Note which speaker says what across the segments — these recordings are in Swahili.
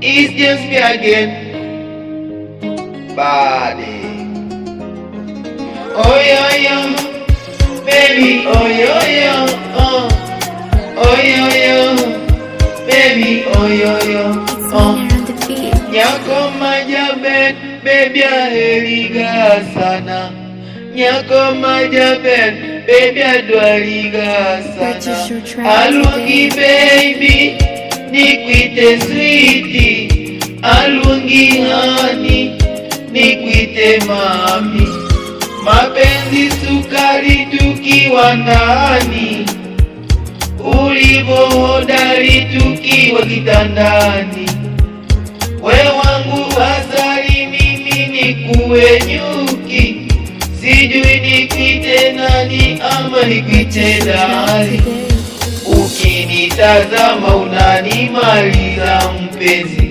Speaker 1: It's just me again, body. Oh yo yo, baby, oh yo yo, oh yo yo, baby, oh yo yo, Nyako majabet, baby aheriga sana. Nyako majabet, baby adwariga sana. Alungi baby, nikwite sweetie. Alungi honey, nikwite mami. Mapenzi sukari tukiwa ndani, ulivo hodari tukiwa kitandani. We wangu asali, mimi nikuwe nyuki. Sijui nikwite nani ama nikwite nani. Ukinitazama unanimaliza mpenzi,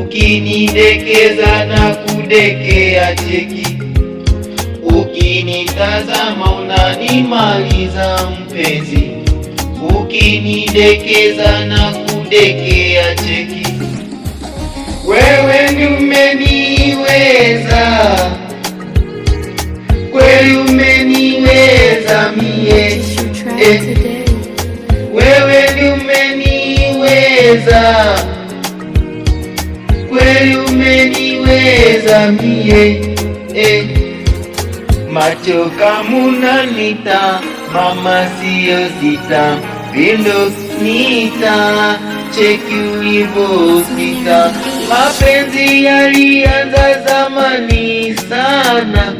Speaker 1: ukinidekeza na kudekea cheki. Ukinitazama unanimaliza mpenzi, ukinidekeza na kudekea cheki. Wewe ni umeniweza, kweli umeniweza mie, wewe ni umeniweza, kweli umeniweza mie, macho kamuna nita, mama siyo sita, vindo nita, cheki ulivo sita. Mapenzi yalianza zamani sana,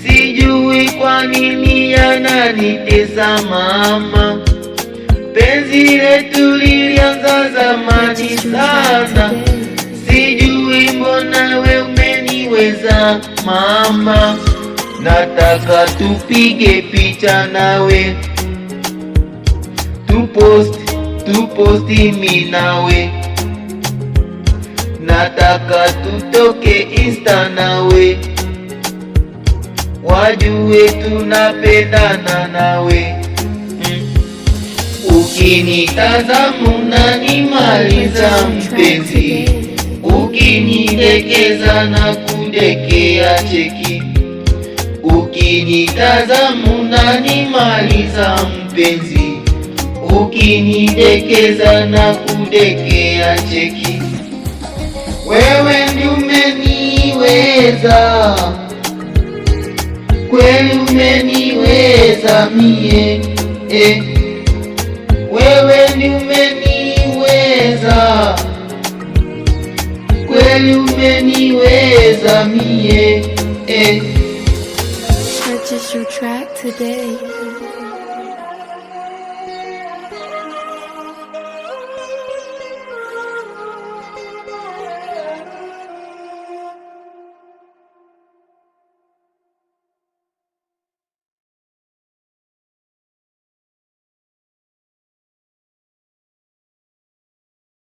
Speaker 1: sijui kwa nini yananitesa mama. Penzi letu lilianza zamani sana, sijui mbona we umeniweza mama. Nataka tupige picha nawe, tuposti mimi nawe. Nataka tutoke Insta nawe, wajue tunapendana nawe. Ukinitazama unanimaliza mpenzi, ukinidekeza na kudekea cheki. Ukinitazama unanimaliza mpenzi, ukinidekeza na kudekea cheki. Wewe ndi umeniweza, kweli umeniweza mie, wewe ndi umeniweza, kweli umeniweza mie,
Speaker 2: Purchase your track today.